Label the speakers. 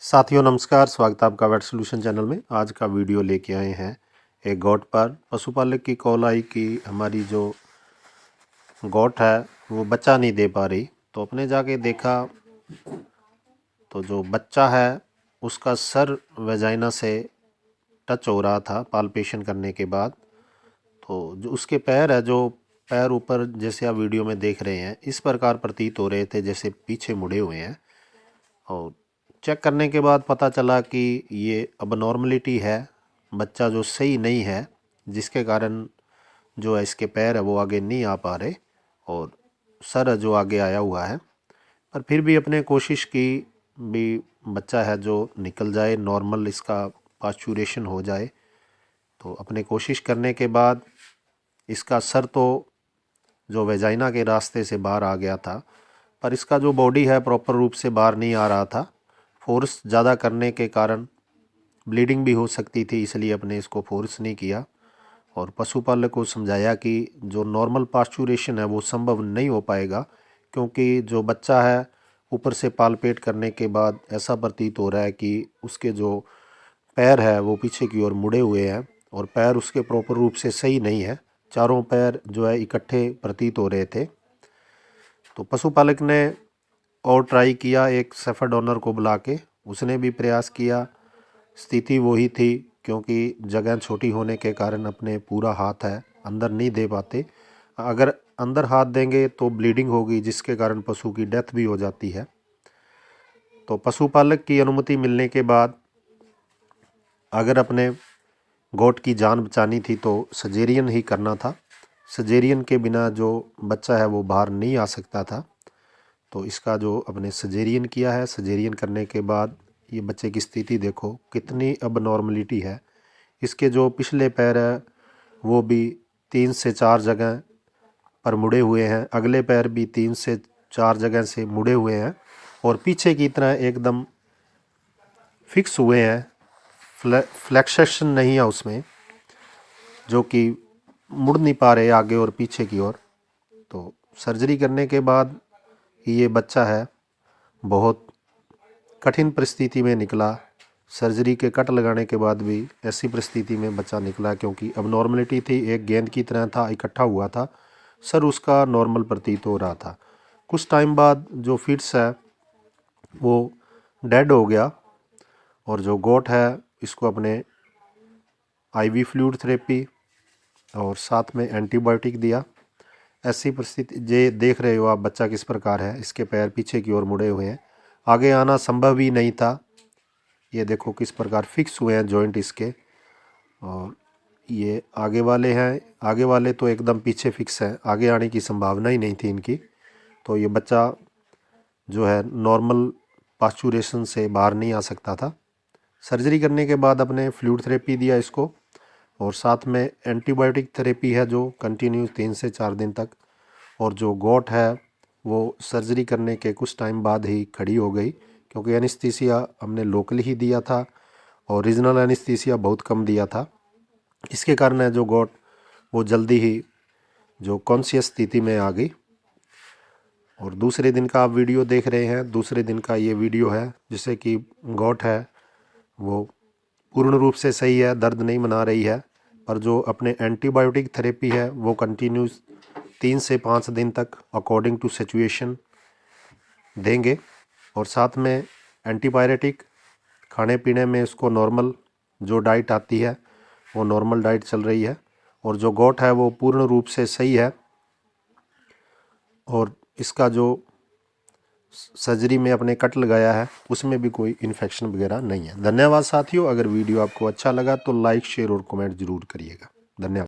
Speaker 1: साथियों नमस्कार, स्वागत है आपका वेट सोल्यूशन चैनल में। आज का वीडियो लेके आए हैं एक गोट पर। पशुपालक की कॉल आई कि हमारी जो गोट है वो बच्चा नहीं दे पा रही, तो अपने जाके देखा तो जो बच्चा है उसका सर वेजाइना से टच हो रहा था पाल्पेशन करने के बाद। तो जो उसके पैर है, जो पैर ऊपर जैसे आप वीडियो में देख रहे हैं इस प्रकार प्रतीत हो रहे थे जैसे पीछे मुड़े हुए हैं। और चेक करने के बाद पता चला कि ये अबनॉर्मलिटी है, बच्चा जो सही नहीं है, जिसके कारण जो है इसके पैर है वो आगे नहीं आ पा रहे और सर है जो आगे आया हुआ है। पर फिर भी अपने कोशिश की भी बच्चा है जो निकल जाए, नॉर्मल इसका पास्चुरेशन हो जाए। तो अपने कोशिश करने के बाद इसका सर तो जो वेजाइना के रास्ते से बाहर आ गया था, पर इसका जो बॉडी है प्रॉपर रूप से बाहर नहीं आ रहा था। फोर्स ज़्यादा करने के कारण ब्लीडिंग भी हो सकती थी, इसलिए अपने इसको फोर्स नहीं किया और पशुपालक को समझाया कि जो नॉर्मल पास्चुरेशन है वो संभव नहीं हो पाएगा, क्योंकि जो बच्चा है ऊपर से पालपेट करने के बाद ऐसा प्रतीत हो रहा है कि उसके जो पैर है वो पीछे की ओर मुड़े हुए हैं और पैर उसके प्रॉपर रूप से सही नहीं है। चारों पैर जो है इकट्ठे प्रतीत हो रहे थे। तो पशुपालक ने और ट्राई किया, एक शेफर्ड ओनर को बुला के उसने भी प्रयास किया। स्थिति वही थी, क्योंकि जगह छोटी होने के कारण अपने पूरा हाथ है अंदर नहीं दे पाते। अगर अंदर हाथ देंगे तो ब्लीडिंग होगी, जिसके कारण पशु की डेथ भी हो जाती है। तो पशुपालक की अनुमति मिलने के बाद अगर अपने गोट की जान बचानी थी तो सर्जेरियन ही करना था। सर्जेरियन के बिना जो बच्चा है वो बाहर नहीं आ सकता था। तो इसका जो अपने सर्जेरियन किया है, सर्जेरियन करने के बाद ये बच्चे की स्थिति देखो कितनी अबनॉर्मलिटी है। इसके जो पिछले पैर है वो भी 3 से 4 जगह पर मुड़े हुए हैं, अगले पैर भी 3 से 4 जगह से मुड़े हुए हैं और पीछे की तरह एकदम फिक्स हुए हैं। फ्लेक्सेशन नहीं है उसमें, जो कि मुड़ नहीं पा रहे आगे और पीछे की ओर। तो सर्जरी करने के बाद ये बच्चा है बहुत कठिन परिस्थिति में निकला। सर्जरी के कट लगाने के बाद भी ऐसी परिस्थिति में बच्चा निकला, क्योंकि अब नॉर्मलिटी थी, एक गेंद की तरह था, इकट्ठा हुआ था, सर उसका नॉर्मल प्रतीत हो रहा था। कुछ टाइम बाद जो फिट्स है वो डेड हो गया और जो गोट है इसको अपने आईवी फ्लूइड थेरेपी और साथ में एंटीबायोटिक दिया। ऐसी परिस्थिति ये देख रहे हो आप, बच्चा किस प्रकार है, इसके पैर पीछे की ओर मुड़े हुए हैं, आगे आना संभव ही नहीं था। ये देखो किस प्रकार फिक्स हुए हैं जॉइंट इसके, और ये आगे वाले हैं, आगे वाले तो एकदम पीछे फिक्स हैं, आगे आने की संभावना ही नहीं थी इनकी। तो ये बच्चा जो है नॉर्मल पास्चुरेशन से बाहर नहीं आ सकता था। सर्जरी करने के बाद अपने फ्लूइड थेरेपी दिया इसको और साथ में एंटीबायोटिक थेरेपी है जो कंटिन्यूस 3 से 4 दिन तक। और जो गोट है वो सर्जरी करने के कुछ टाइम बाद ही खड़ी हो गई, क्योंकि एनेस्थीसिया हमने लोकली ही दिया था और रीजनल एनेस्थीसिया बहुत कम दिया था। इसके कारण है जो गोट वो जल्दी ही जो कॉन्शियस स्थिति में आ गई। और दूसरे दिन का आप वीडियो देख रहे हैं, दूसरे दिन का ये वीडियो है, जिससे कि गोट है वो पूर्ण रूप से सही है, दर्द नहीं मना रही है, पर जो अपने एंटीबायोटिक थेरेपी है वो कंटिन्यूस 3 से 5 दिन तक अकॉर्डिंग टू सिचुएशन देंगे। और साथ में एंटीबायोटिक खाने पीने में इसको नॉर्मल जो डाइट आती है वो नॉर्मल डाइट चल रही है। और जो गोट है वो पूर्ण रूप से सही है और इसका जो सर्जरी में अपने कट लगाया है उसमें भी कोई इन्फेक्शन वगैरह नहीं है। धन्यवाद साथियों। अगर वीडियो आपको अच्छा लगा तो लाइक, शेयर और कमेंट जरूर करिएगा। धन्यवाद।